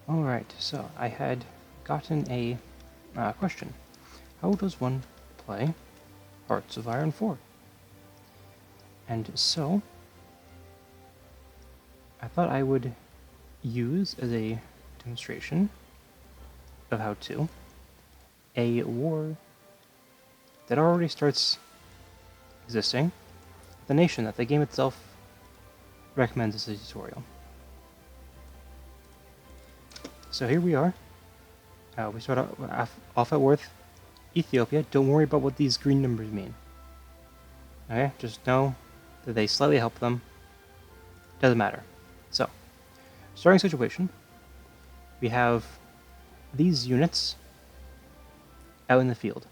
Alright, so I had gotten a question. How does one play Hearts of Iron 4? And so, I thought I would use as a demonstration of how to a war that already starts existing, the nation that the game itself recommends as a tutorial. So here we are. We start off at Worth, Ethiopia. Don't worry about what these green numbers mean. Okay, just know that they slightly help them. Doesn't matter. So, starting situation, we have these units out in the field.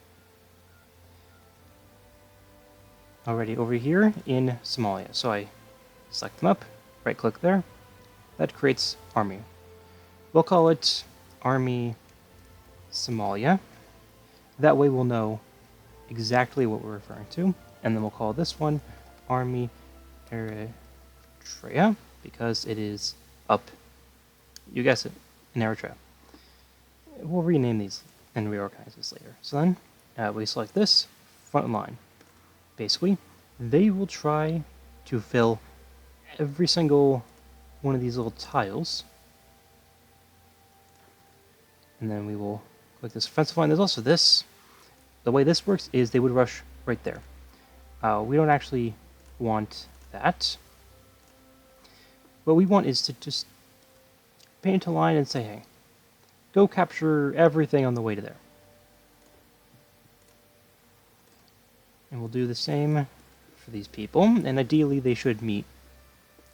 Already over here in Somalia. So I select them up, right click there. That creates army. We'll call it Army Somalia. That way we'll know exactly what we're referring to. And then we'll call this one Army Eritrea, because it is up, you guess it, in Eritrea. We'll rename these and reorganize this later. So then we select this front line. Basically, they will try to fill every single one of these little tiles. And then we will click this offensive line. There's also this. The way this works is they would rush right there. We don't actually want that. What we want is to just paint a line and say, hey, go capture everything on the way to there. And we'll do the same for these people, and ideally they should meet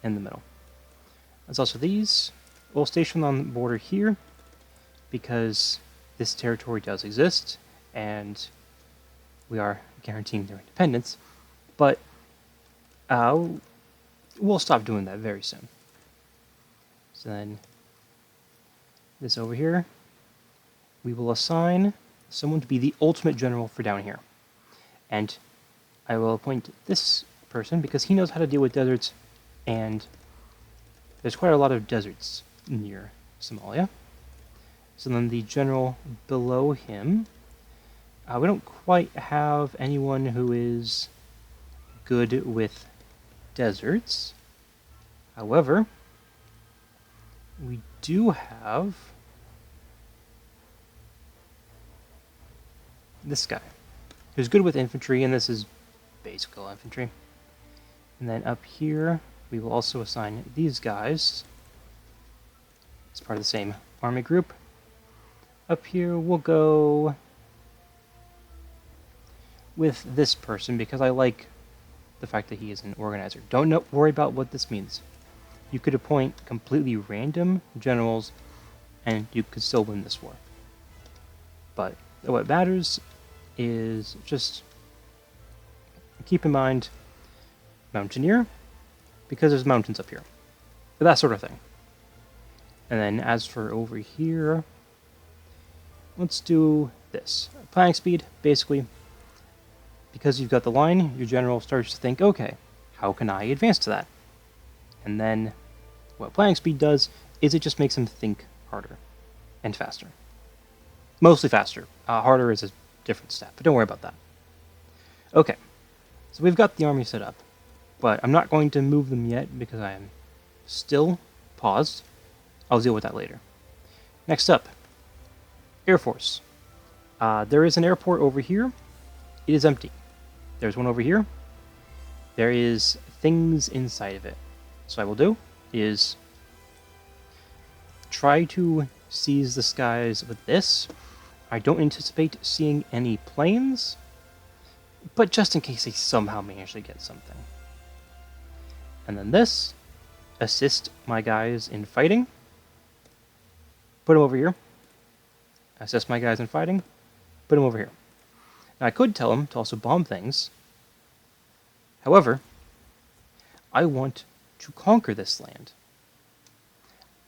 in the middle. There's also these. We'll station them on the border here, because this territory does exist, and we are guaranteeing their independence, but we'll stop doing that very soon. So then, this over here, we will assign someone to be the ultimate general for down here. And I will appoint this person because he knows how to deal with deserts, and there's quite a lot of deserts near Somalia. So then the general below him, we don't quite have anyone who is good with deserts. However, we do have this guy, who's good with infantry, and this is basic infantry. And then up here, we will also assign these guys as part of the same army group. Up here, we'll go with this person, because I like the fact that he is an organizer. Don't worry about what this means. You could appoint completely random generals, and you could still win this war. But what matters is just keep in mind Mountaineer, because there's mountains up here. But that sort of thing. And then as for over here, let's do this. Planning speed, basically, because you've got the line, your general starts to think, okay, how can I advance to that? And then what planning speed does is it just makes him think harder and faster. Mostly faster. Harder is a different stat, but don't worry about that. Okay, so we've got the army set up, but I'm not going to move them yet because I am still paused. I'll deal with that later. Next up, Air Force. There is an airport over here. It is empty. There's one over here. There is things inside of it. So what I will do is try to seize the skies with this. I don't anticipate seeing any planes, but just in case they somehow manage to get something. And then this, assist my guys in fighting. Put them over here. Assist my guys in fighting. Put them over here. Now I could tell them to also bomb things. However, I want to conquer this land.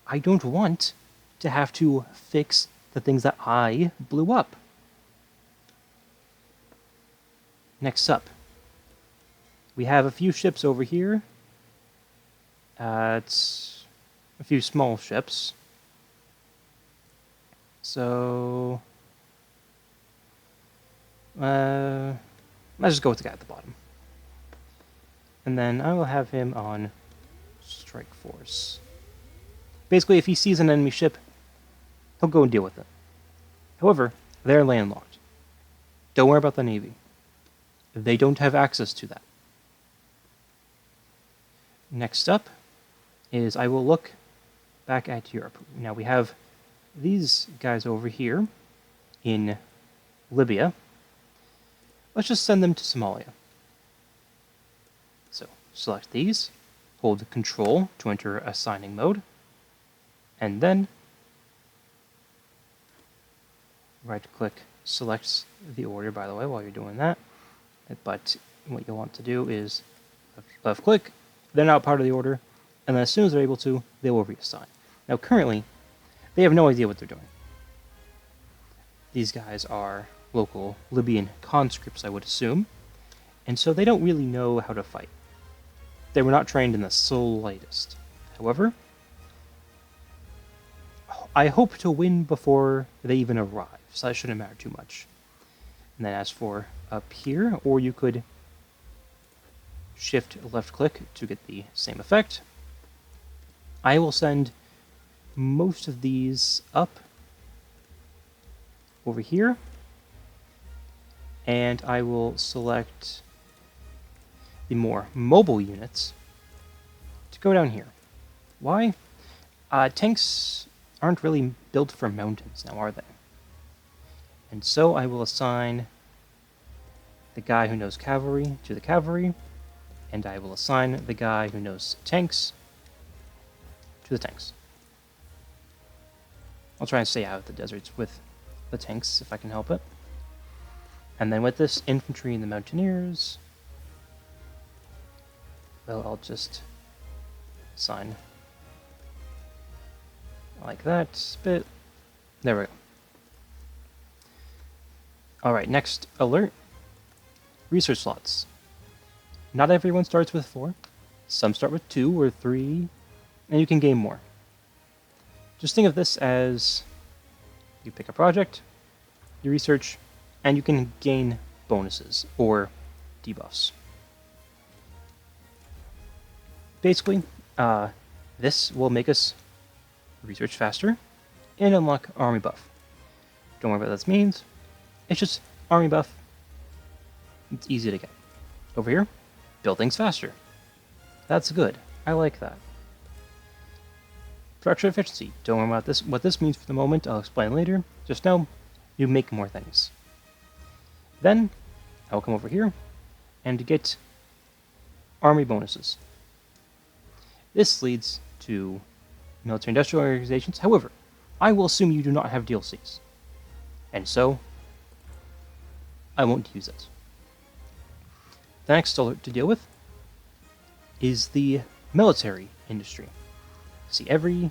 I don't want to have to fix the things that I blew up. Next up, we have a few ships over here. It's a few small ships. So, let's just go with the guy at the bottom. And then I will have him on strike force. Basically, if he sees an enemy ship, he'll go and deal with it. However, they're landlocked. Don't worry about the Navy. They don't have access to that. Next up is I will look back at Europe. Now we have these guys over here in Libya. Let's just send them to Somalia. So select these, hold Control to enter assigning mode, and then right-click selects the order, by the way, while you're doing that. But what you'll want to do is left-click, they're now part of the order, and then as soon as they're able to, they will reassign. Now currently, they have no idea what they're doing. These guys are local Libyan conscripts, I would assume, and so they don't really know how to fight. They were not trained in the slightest. However, I hope to win before they even arrive, so that shouldn't matter too much. And then as for up here, or you could shift left click to get the same effect, I will send most of these up over here, and I will select the more mobile units to go down here. Why? Tanks aren't really built for mountains now, are they? And so I will assign the guy who knows cavalry to the cavalry, and I will assign the guy who knows tanks to the tanks. I'll try and stay out of the deserts with the tanks if I can help it. And then with this infantry and the mountaineers, well, I'll just assign like that, but there we go. Alright, next alert. Research slots. Not everyone starts with 4. Some start with 2 or 3, and you can gain more. Just think of this as you pick a project, you research, and you can gain bonuses or debuffs. Basically, this will make us research faster and unlock army buff. Don't worry about what this means. It's just army buff. It's easy to get. Over here, build things faster. That's good. I like that. Production efficiency. Don't worry about this. What this means for the moment, I'll explain later. Just know, you make more things. Then, I'll come over here and get army bonuses. This leads to military industrial organizations. However, I will assume you do not have DLCs. And so, I won't use it. The next alert to deal with is the military industry. See, every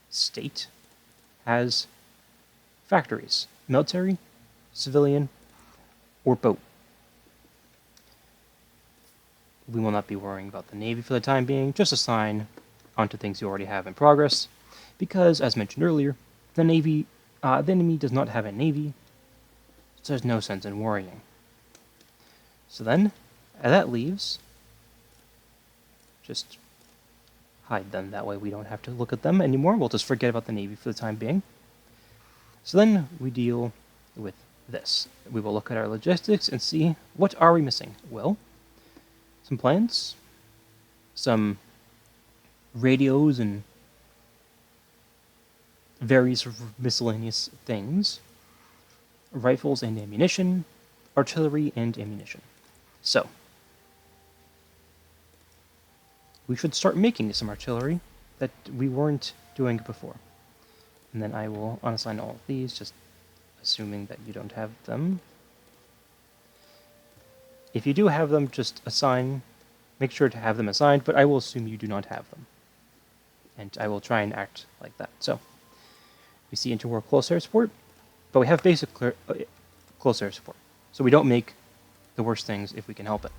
state has factories, military, civilian, or boat. We will not be worrying about the Navy for the time being, just assign onto things you already have in progress, because, as mentioned earlier, the enemy does not have a Navy, so there's no sense in worrying. So then, that leaves, just hide them, that way we don't have to look at them anymore, we'll just forget about the Navy for the time being. So then we deal with this. We will look at our logistics and see, what are we missing? Well, some plans, some radios and various miscellaneous things, rifles and ammunition, artillery and ammunition. So, we should start making some artillery that we weren't doing before. And then I will unassign all of these, just assuming that you don't have them. If you do have them, just assign, make sure to have them assigned, but I will assume you do not have them. And I will try and act like that. So, we see interwar close air support, but we have basic close air support. So we don't make the worst things if we can help it.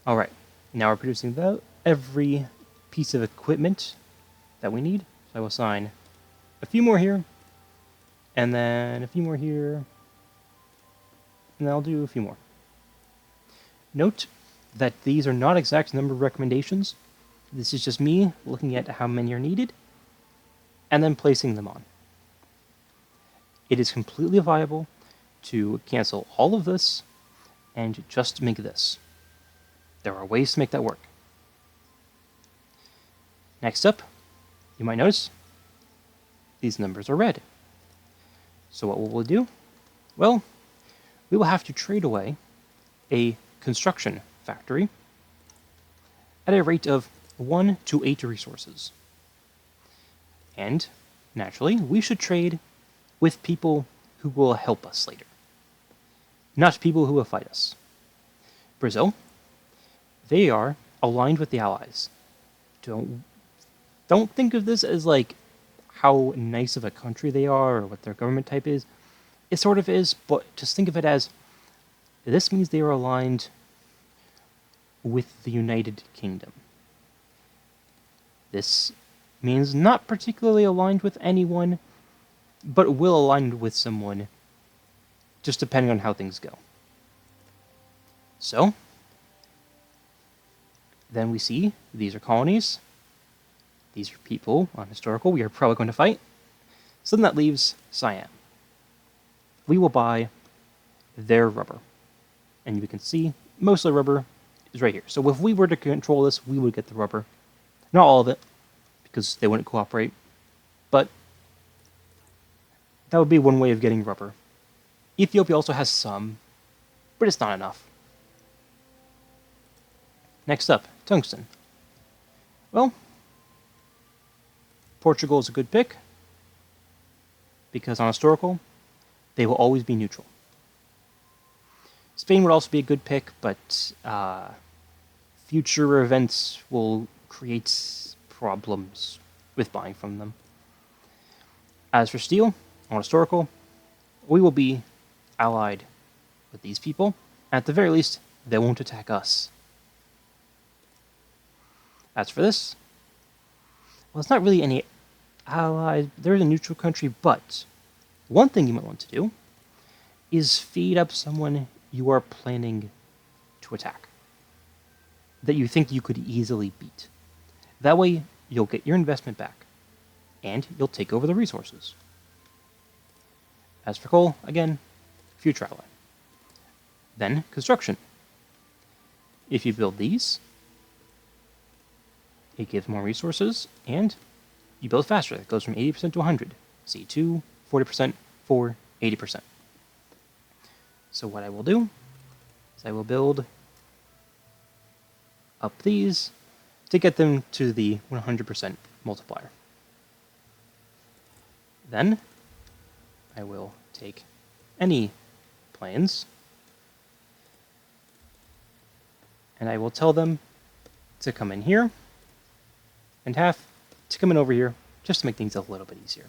Alright, now we're producing every piece of equipment that we need. So I will assign a few more here, and then a few more here, and then I'll do a few more. Note that these are not exact number of recommendations. This is just me looking at how many are needed, and then placing them on. It is completely viable to cancel all of this and just make this. There are ways to make that work. Next up, you might notice these numbers are red. So what will we do? Well, we will have to trade away a construction factory at a rate of 1 to 8 resources. And, naturally, we should trade with people who will help us later, not people who will fight us. Brazil, they are aligned with the Allies. Don't think of this as like how nice of a country they are or what their government type is. It sort of is, but just think of it as this means they are aligned with the United Kingdom. This means not particularly aligned with anyone, but will align with someone, just depending on how things go. So, then we see these are colonies, these are people on historical we are probably going to fight, so then that leaves Siam. We will buy their rubber, and you can see most of the rubber is right here. So if we were to control this, we would get the rubber. Not all of it, because they wouldn't cooperate, but that would be one way of getting rubber. Ethiopia also has some, but it's not enough. Next up, tungsten. Well, Portugal is a good pick, because on historical, they will always be neutral. Spain would also be a good pick, but future events will create problems with buying from them. As for steel, on historical, we will be allied with these people. At the very least, they won't attack us. As for this, well, it's not really any allies. They're a neutral country, but one thing you might want to do is feed up someone you are planning to attack that you think you could easily beat. That way, you'll get your investment back, and you'll take over the resources. As for coal, again, future ally. Then, construction. If you build these, it gives more resources, and you build faster. It goes from 80% to 100. C2, 40%, 4, 80%. So what I will do is I will build up these to get them to the 100% multiplier. Then I will take any planes and I will tell them to come in here and half to come in over here just to make things a little bit easier.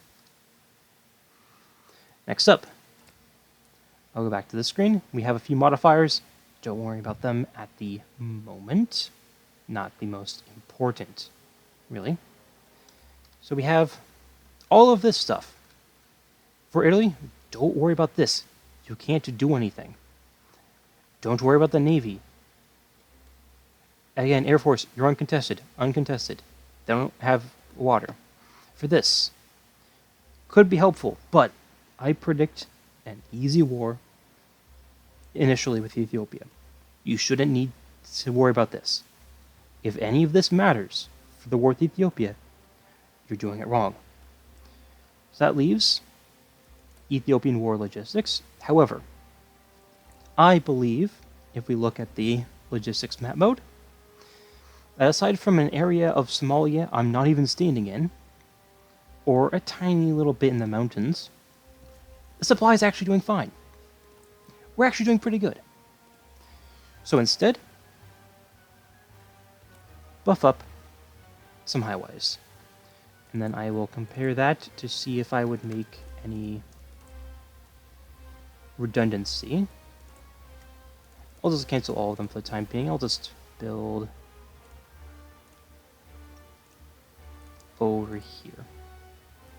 Next up, I'll go back to the screen. We have a few modifiers. Don't worry about them at the moment. Not the most important, really. So we have all of this stuff. For Italy, don't worry about this. You can't do anything. Don't worry about the Navy. Again, Air Force, you're uncontested. Uncontested. They don't have water. For this, could be helpful, but I predict an easy war initially with Ethiopia. You shouldn't need to worry about this. If any of this matters for the war with Ethiopia, you're doing it wrong. So that leaves Ethiopian war logistics. However, I believe, if we look at the logistics map mode, that aside from an area of Somalia I'm not even standing in, or a tiny little bit in the mountains, the supply is actually doing fine. We're actually doing pretty good. So instead, buff up some highways. And then I will compare that to see if I would make any redundancy. I'll just cancel all of them for the time being. I'll just build over here.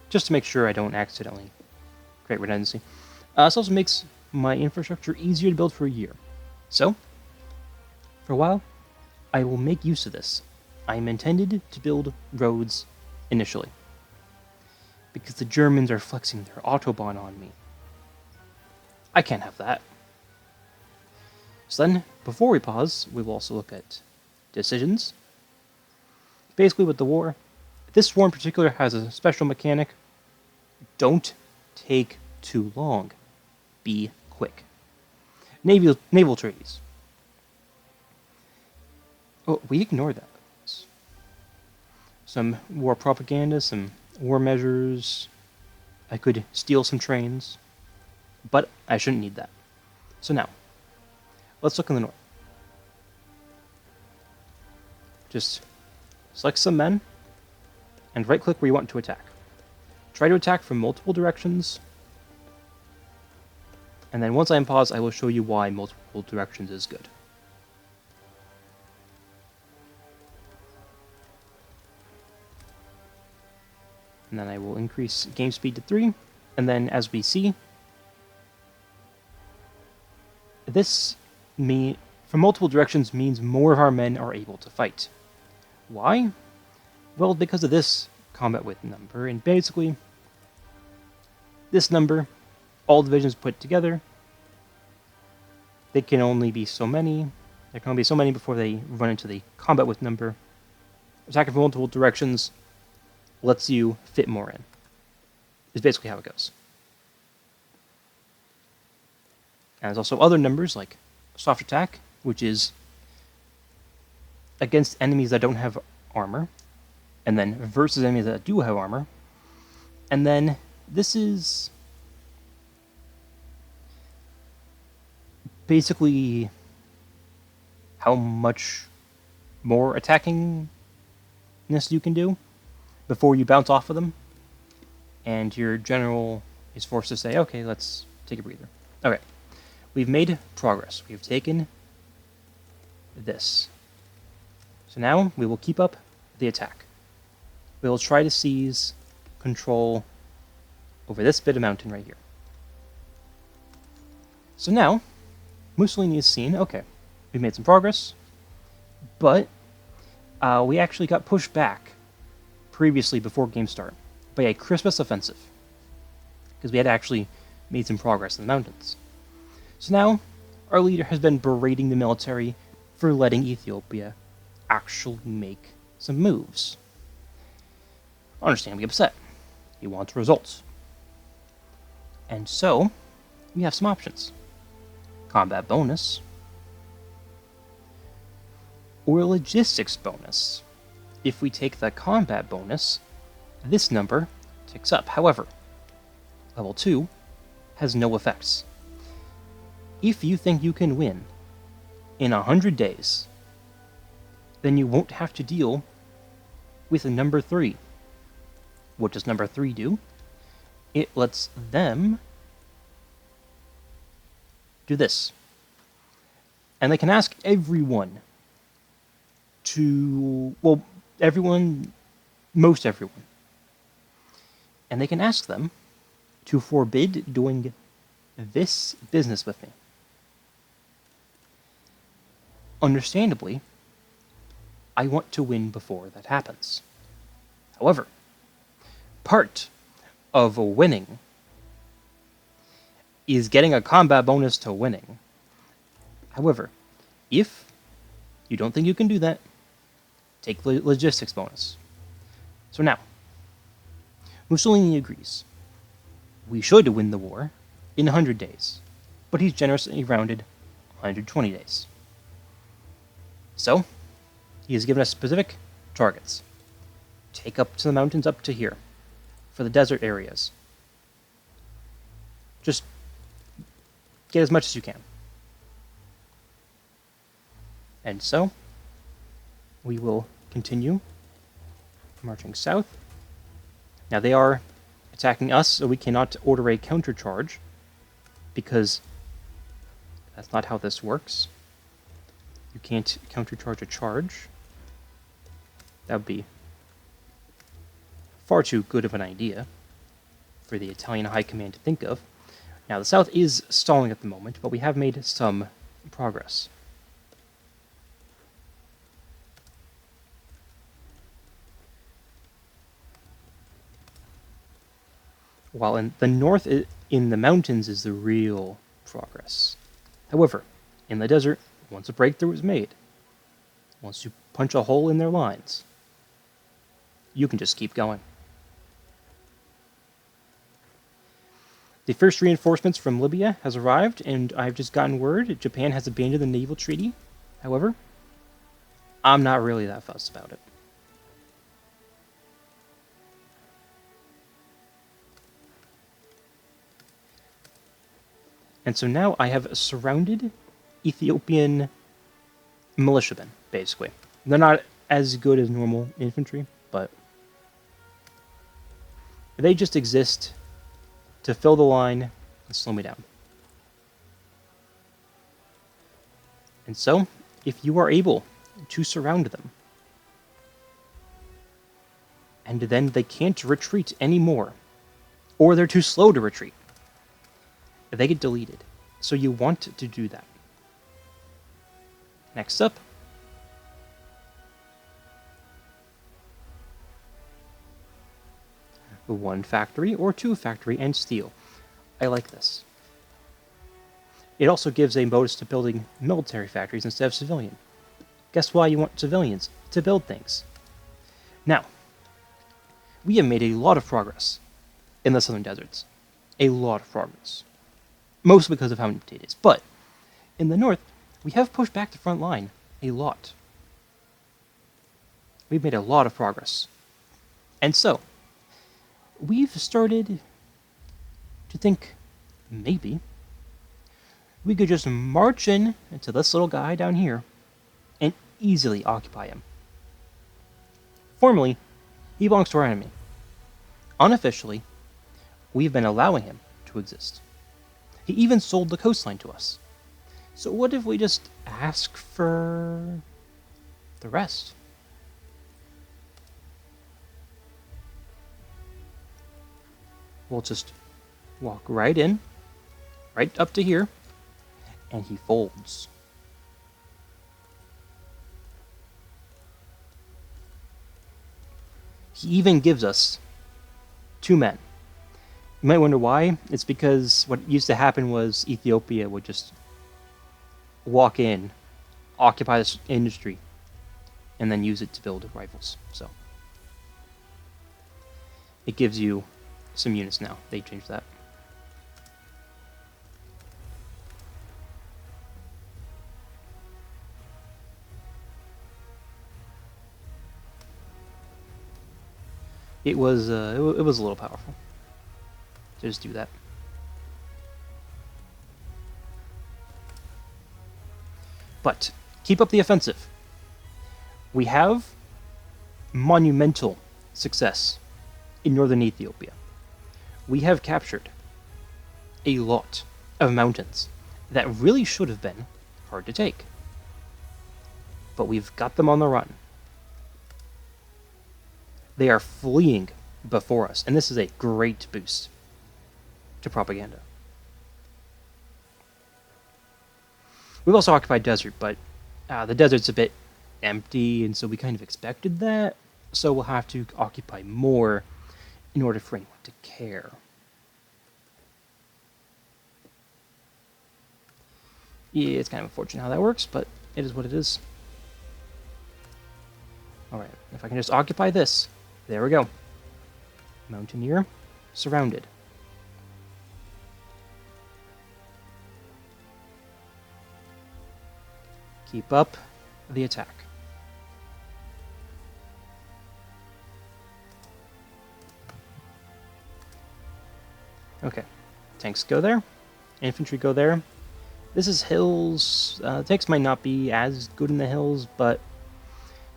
Just to make sure I don't accidentally create redundancy. This also makes my infrastructure easier to build for a year. So, for a while, I will make use of this. I am intended to build roads initially, because the Germans are flexing their Autobahn on me. I can't have that. So then, before we pause, we will also look at decisions. Basically with the war, this war in particular has a special mechanic. Don't take too long. Be quick. Naval treaties. Oh, we ignore that. Some war propaganda, some war measures. I could steal some trains, but I shouldn't need that. So now, let's look in the north. Just select some men, and right-click where you want to attack. Try to attack from multiple directions, and then once I am paused, I will show you why multiple directions is good. And then I will increase game speed to 3, and then as we see, this from multiple directions means more of our men are able to fight. Why? Well, because of this combat width number, and basically, this number, all divisions put together, they can only be so many. There can only be so many before they run into the combat width number. Attacking from multiple directions lets you fit more in. Is basically how it goes. And there's also other numbers like soft attack, which is against enemies that don't have armor, and then versus enemies that do have armor. And then this is basically how much more attackingness you can do before you bounce off of them, and your general is forced to say, okay, let's take a breather. Okay, we've made progress. We've taken this. So now we will keep up the attack. We will try to seize control over this bit of mountain right here. So now, Mussolini is seen, okay, we've made some progress, but we actually got pushed back previously before game start by a Christmas offensive, because we had actually made some progress in the mountains. So now, our leader has been berating the military for letting Ethiopia actually make some moves. Understandably upset. He wants results. And so, we have some options. Combat bonus, or logistics bonus. If we take the combat bonus, this number ticks up. However, level 2 has no effects. If you think you can win in 100 days, then you won't have to deal with number 3. What does number 3 do? It lets them do this. And they can ask everyone to, well, everyone, most everyone. And they can ask them to forbid doing this business with me. Understandably, I want to win before that happens. However, part of winning is getting a combat bonus to winning. However, if you don't think you can do that, take the logistics bonus. So now, Mussolini agrees. We should win the war in 100 days, but he's generously rounded 120 days. So, he has given us specific targets. Take up to the mountains up to here, for the desert areas. Just get as much as you can. And so, we will continue marching south. Now they are attacking us, so we cannot order a countercharge, because that's not how this works. You can't countercharge a charge. That would be far too good of an idea for the Italian High Command to think of. Now, the South is stalling at the moment, but we have made some progress. While in the north, in the mountains, is the real progress. However, in the desert, once a breakthrough is made, once you punch a hole in their lines, you can just keep going. The first reinforcements from Libya has arrived, and I've just gotten word Japan has abandoned the naval treaty. However, I'm not really that fussed about it. And so now I have surrounded Ethiopian militiamen, basically. They're not as good as normal infantry, but they just exist to fill the line and slow me down. And so, if you are able to surround them, and then they can't retreat anymore, or they're too slow to retreat, they get deleted. So you want to do that. Next up, one factory or two factory and steel. I like this. It also gives a bonus to building military factories instead of civilian. Guess why you want civilians? To build things. Now, we have made a lot of progress in the southern deserts. A lot of progress. Mostly because of how empty it is. But in the north, we have pushed back the front line a lot. We've made a lot of progress. And so, we've started to think maybe we could just march in into this little guy down here and easily occupy him. Formally, he belongs to our enemy. Unofficially, we've been allowing him to exist. He even sold the coastline to us. So what if we just ask for the rest? We'll just walk right in, right up to here, and he folds. He even gives us 2 men. You might wonder why. It's because what used to happen was Ethiopia would just walk in, occupy this industry, and then use it to build rifles. So it gives you some units now. They changed that. It was a little powerful to just do that. But keep up the offensive. We have monumental success in northern Ethiopia. We have captured a lot of mountains that really should have been hard to take. But we've got them on the run. They are fleeing before us, and this is a great boost to propaganda. We've also occupied desert, but the desert's a bit empty, and so we kind of expected that, so we'll have to occupy more in order for anyone to care. Yeah, it's kind of unfortunate how that works, but it is what it is. Alright, if I can just occupy this. There we go. Mountaineer, surrounded. Keep up the attack. Okay, tanks go there, infantry go there. This is hills. Tanks might not be as good in the hills, but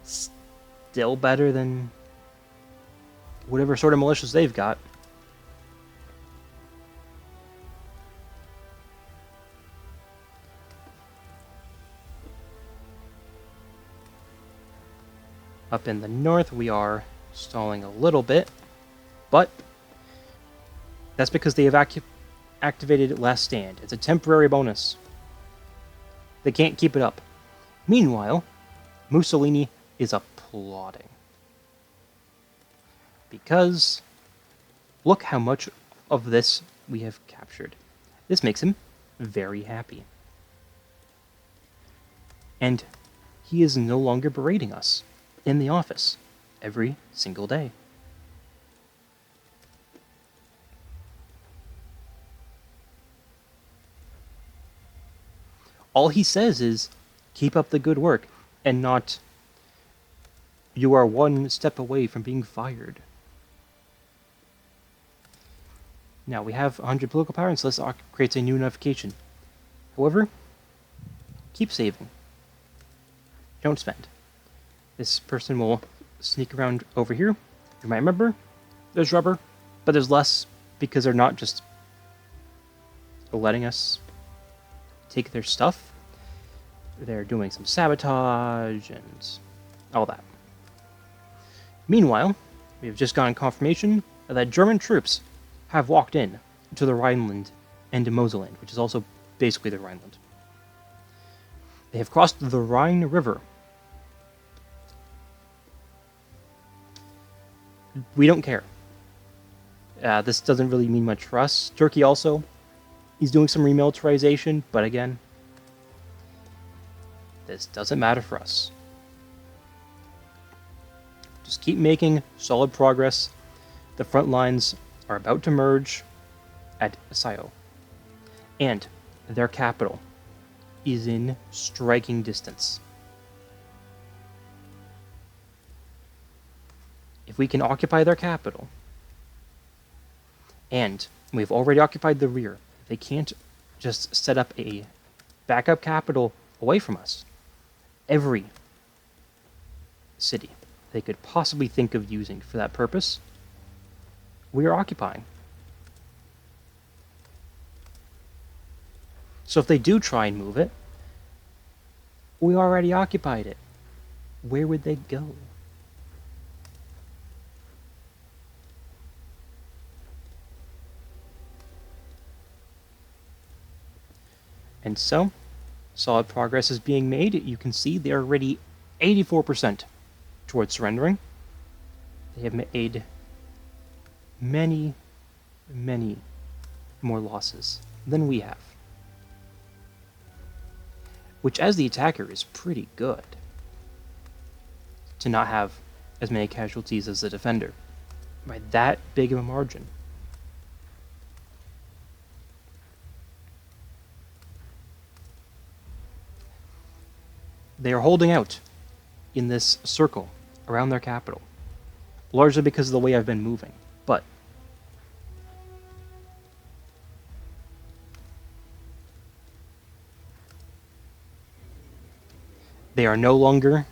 still better than whatever sort of militias they've got. Up in the north, we are stalling a little bit, But that's because they have activated Last Stand. It's a temporary bonus. They can't keep it up. Meanwhile, Mussolini is applauding. Because look how much of this we have captured. This makes him very happy. And he is no longer berating us in the office every single day. All he says is, keep up the good work, and not, you are one step away from being fired. Now, we have 100 political power, and so this creates a new notification. However, keep saving. Don't spend. This person will sneak around over here. You might remember, there's rubber, but there's less because they're not just letting us take their stuff. They're doing some sabotage and all that. Meanwhile, we have just gotten confirmation that German troops have walked in to the Rhineland and to Moselland, which is also basically the Rhineland. They have crossed the Rhine River. We don't care. This doesn't really mean much for us. Turkey also, he's doing some remilitarization, but again, this doesn't matter for us. Just keep making solid progress. The front lines are about to merge at Sayo. And their capital is in striking distance. If we can occupy their capital, and we've already occupied the rear, they can't just set up a backup capital away from us. Every city they could possibly think of using for that purpose, we are occupying. So if they do try and move it, we already occupied it. Where would they go? And so, solid progress is being made. You can see they are already 84% towards surrendering. They have made many, many more losses than we have. Which, as the attacker, is pretty good. To not have as many casualties as the defender. By that big of a margin. They are holding out in this circle around their capital, largely because of the way I've been moving. But they are no longer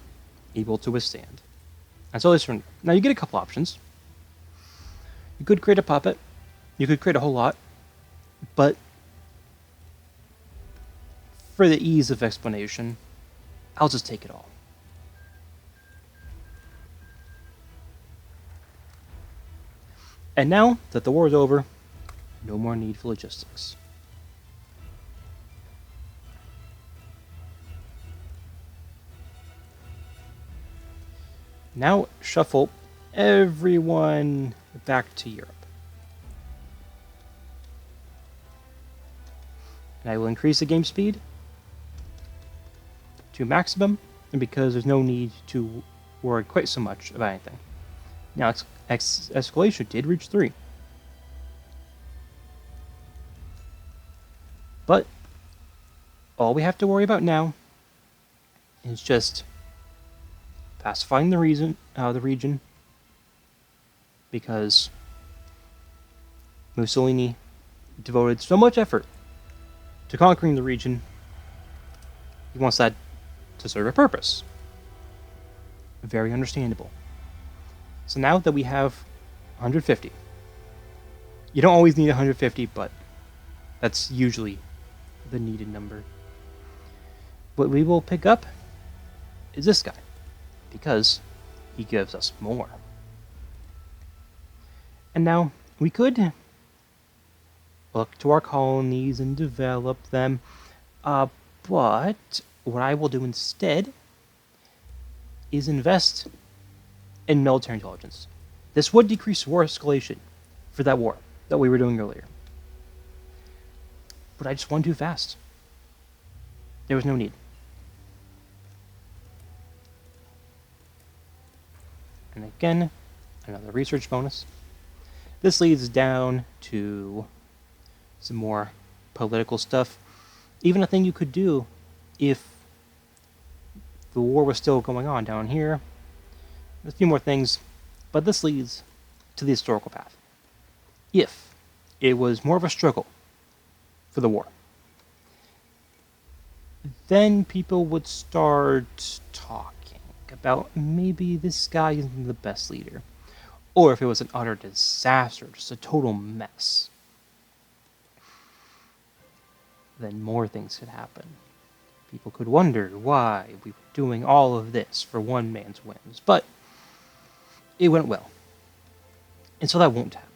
able to withstand. And so they surrender. Now you get a couple options. You could create a puppet. You could create a whole lot. But for the ease of explanation, I'll just take it all. And now that the war is over, no more need for logistics. Now shuffle everyone back to Europe. And I will increase the game speed to maximum, and because there's no need to worry quite so much about anything. Now, escalation did reach 3. But all we have to worry about now is just pacifying the region, because Mussolini devoted so much effort to conquering the region. He wants that to serve a purpose. Very understandable. So now that we have 150, you don't always need 150, but that's usually the needed number. What we will pick up is this guy, because he gives us more. And now we could look to our colonies and develop them, but what I will do instead is invest in military intelligence. This would decrease war escalation for that war that we were doing earlier. But I just won too fast. There was no need. And again, another research bonus. This leads down to some more political stuff. Even a thing you could do if the war was still going on down here. A few more things, but this leads to the historical path. If it was more of a struggle for the war, then people would start talking about maybe this guy isn't the best leader. Or if it was an utter disaster, just a total mess, then more things could happen. People could wonder why we were doing all of this for one man's whims, but it went well. And so that won't happen.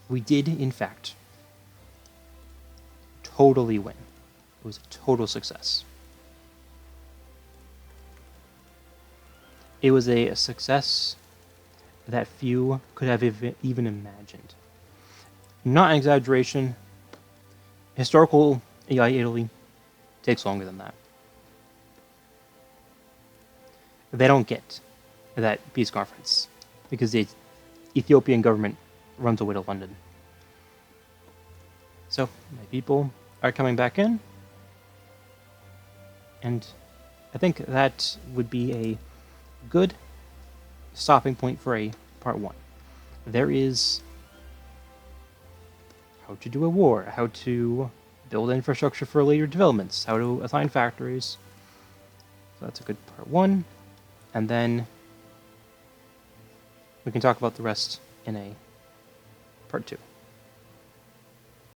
We did, in fact, totally win. It was a total success. It was a success that few could have even imagined. Not an exaggeration. Historical AI Italy takes longer than that. They don't get that peace conference because the Ethiopian government runs away to London. So my people are coming back in, and I think that would be a good stopping point for a part 1. There is how to do a war, how to build infrastructure for later developments, how to assign factories. So that's a good part 1. And then we can talk about the rest in a part 2.